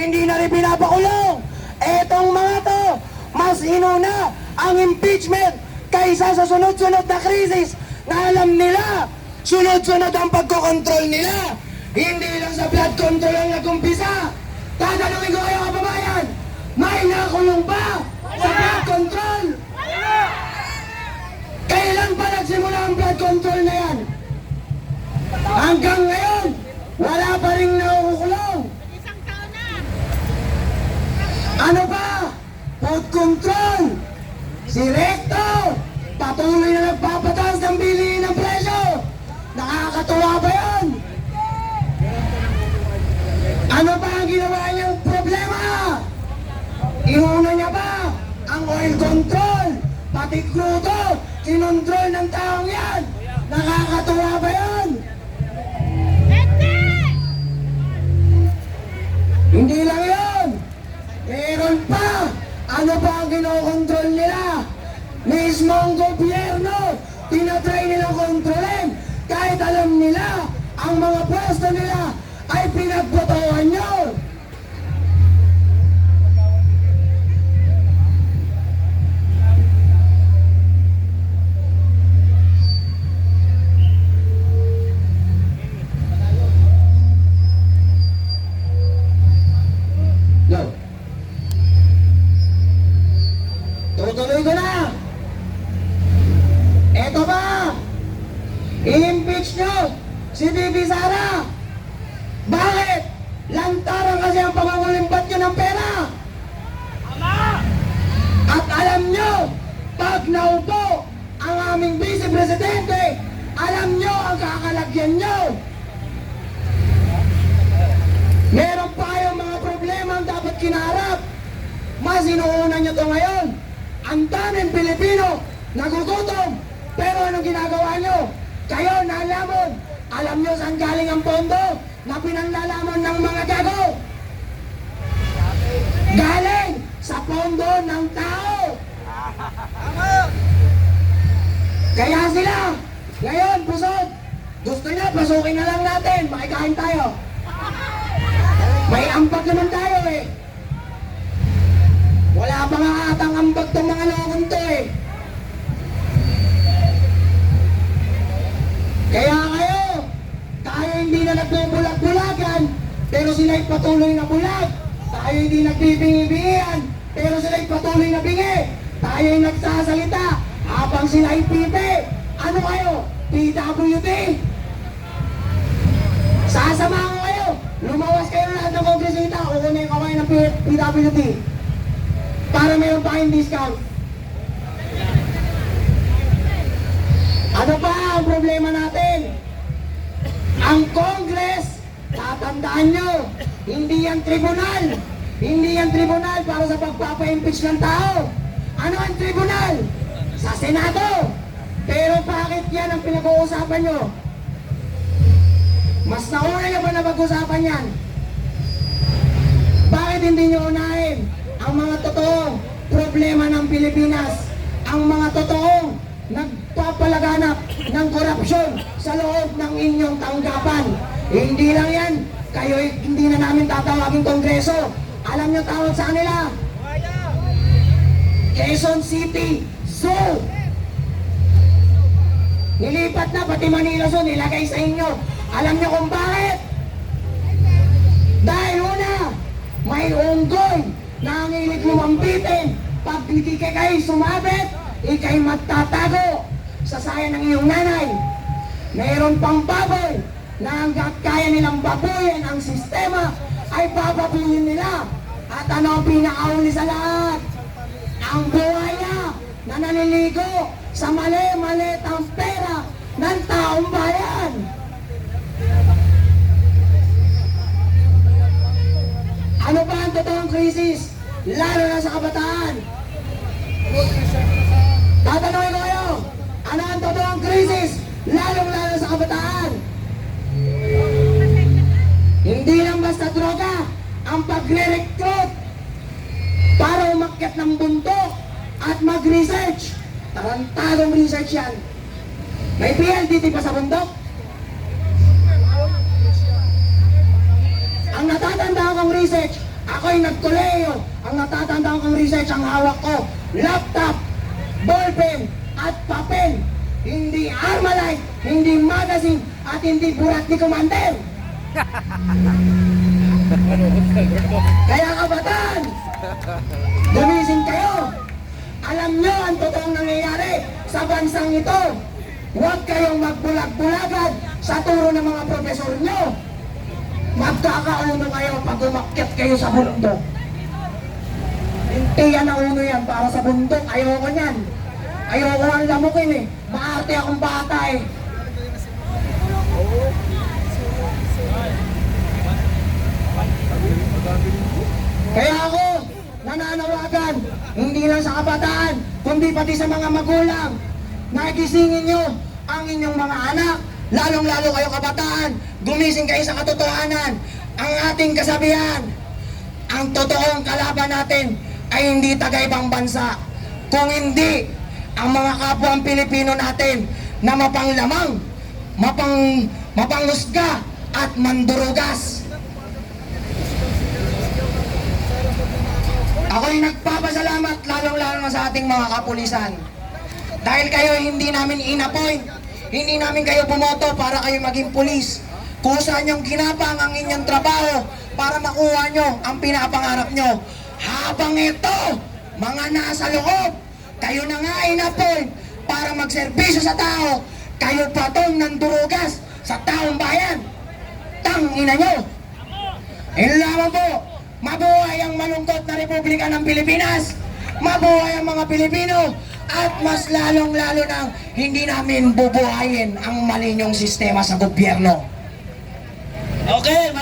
hindi na rin pinapakulong. Etong mga to, mas inuna ang impeachment kaysa sa sunod-sunod na krisis na alam nila, sunod-sunod ang pagkokontrol nila. Hindi lang sa blood control ang nag-umpisa. Tatanungin ko kayo kababayan, may nakulong ba sa blood control? Kailan pa nagsimula ang blood control na yan? Hanggang ngayon, wala pa rin nakukulong. Ano ba? Food control. Si Recto, patuloy na nagpapataas ng bilihin ng presyo. Nakakatuwa ba yan? Ano ba ang ginawa niyang problema? Inuna niya ba ang oil control? Pati crudo, kinontrol ng taong yan. Nakakatuwa ba yan? Hindi lang yun. Meron pa. Ano ba ang kinokontrol nila? Mismo ang gobyerno, tinatry nilang kontrolin. Kahit alam nila, ang mga pwesto nila ay pinagbotohan nyo. Go. Tutuloy ko na. Eto ba? I-impeach nyo si Bibi Sara. Bakit? Lantaran kasi ang pangangulimbat nyo ng pera. At alam nyo, pag naupo ang aming vice-presidente, alam nyo ang kakalagyan nyo. Meron pa kayong mga problema ang dapat kinaharap. Mas inuuna nyo to ngayon. Ang daming Pilipino nagugutom. Pero anong ginagawa nyo? Kayo nalamon. Alam nyo saan galing ang pondo na pinanlalamon ng mga gago? Galing sa pondo ng tao. Kaya sila ngayon busog. Gusto nyo, pasukin na lang natin. Makikain tayo. May ambag naman tayo eh. Wala pa nga atang ambag tong mga lokong to eh. Kaya kayo, tayo hindi na nagbubulag-bulagan, pero sila'y patuloy na bulag. Tayo hindi nagbibingi-bingian, pero sila'y patuloy na bingi. Tayo'y nagsasalita, habang sila'y pipi. Ano kayo? PWD? Sasamahan ko kayo. Lumawas kayo lahat ng kongresita, kukunin ko kayo ng PWD. Para mayroon pa kayong discount. Ano ba ang problema natin? Ang Congress, tatandaan nyo, hindi yan tribunal. Hindi yan tribunal para sa pagpapa-impeach ng tao. Ano ang tribunal? Sa Senado. Pero bakit yan ang pinag-uusapan nyo? Mas nauna nyo ba na pag-usapan yan? Bakit hindi nyo unahin ang mga totoong problema ng Pilipinas? Ang mga totoong nagpapalaganap ng korupsyon sa loob ng inyong tanggapan. Hindi lang yan, kayo hindi na namin tatawagin Kongreso. Alam nyo tawag sa kanila? Quezon City Zoo. Nilipat na pati Manila Zoo, nilagay sa inyo. Alam nyo kung bakit? Dahil una, may unggoy na ang hilig lumambitin. Pag hindi kayo sumabit, ikay magtatago sa saya ng iyong nanay. Mayroon pang baboy na hanggat kaya nilang babuyin ang sistema, ay bababuyin nila. At ano ang pinakauli sa lahat? Ang buhaya na naniligo sa mali-malitang pera ng taong bayan. Ano ba ang totoong krisis? Lalo na sa kabataan. Tatanungin ko kayo, ano ang totoong krisis? Lalong-lalo sa kabataan. Hindi lang basta droga ang pagre-recruit para umakyat ng bundok at mag-research. Tarantadong research yan. May PLDT pa sa bundok. Ang natatandaan kong research, ako ako'y nagkoleyo. Ang natatandaan kong research, ang hawak ko, laptop, ballpen, at papel. Hindi Armalite, hindi magazine, at hindi burat ni Commander. Kaya kabataan, gumising kayo. Alam nyo ang totoong nangyayari sa bansang ito. Huwag kayong magbulag-bulagan sa turo ng mga profesor nyo. Magkakauno kayo pag umakyat kayo sa bundok. Hindi yan ang uno yan para sa bundok. Ayoko yan. Ayoko ang lamukin eh. Maarte akong bata eh. Kaya ako nananawagan, hindi lang sa kabataan, kundi pati sa mga magulang. Nagisingin nyo ang inyong mga anak, lalong-lalo kayo kabataan, gumising kayo sa katotohanan. Ang ating kasabihan, ang totoong kalaban natin ay hindi taga-ibang bansa, kung hindi ang mga kapwang Pilipino natin na mapanglamang, mapanghusga at mandurugas. Ako'y nagpapasalamat lalong-lalo na sa ating mga kapulisan. Dahil kayo hindi namin in-appoint, hindi namin kayo bumoto para kayo maging pulis. Kusa niyong ginapang ang inyong trabaho para makuha nyo ang pinapangarap nyo. Habang ito, mga nasa loob, kayo na nga in-appoint para magserbisyo sa tao, kayo pa tong nandurugas sa taong bayan. Tangina nyo! Yun lamang po. Mabuhay ang malungkot na Republika ng Pilipinas! Mabuhay ang mga Pilipino! At mas lalong-lalo nang hindi namin bubuhayin ang mali niyong sistema sa gobyerno. Okay,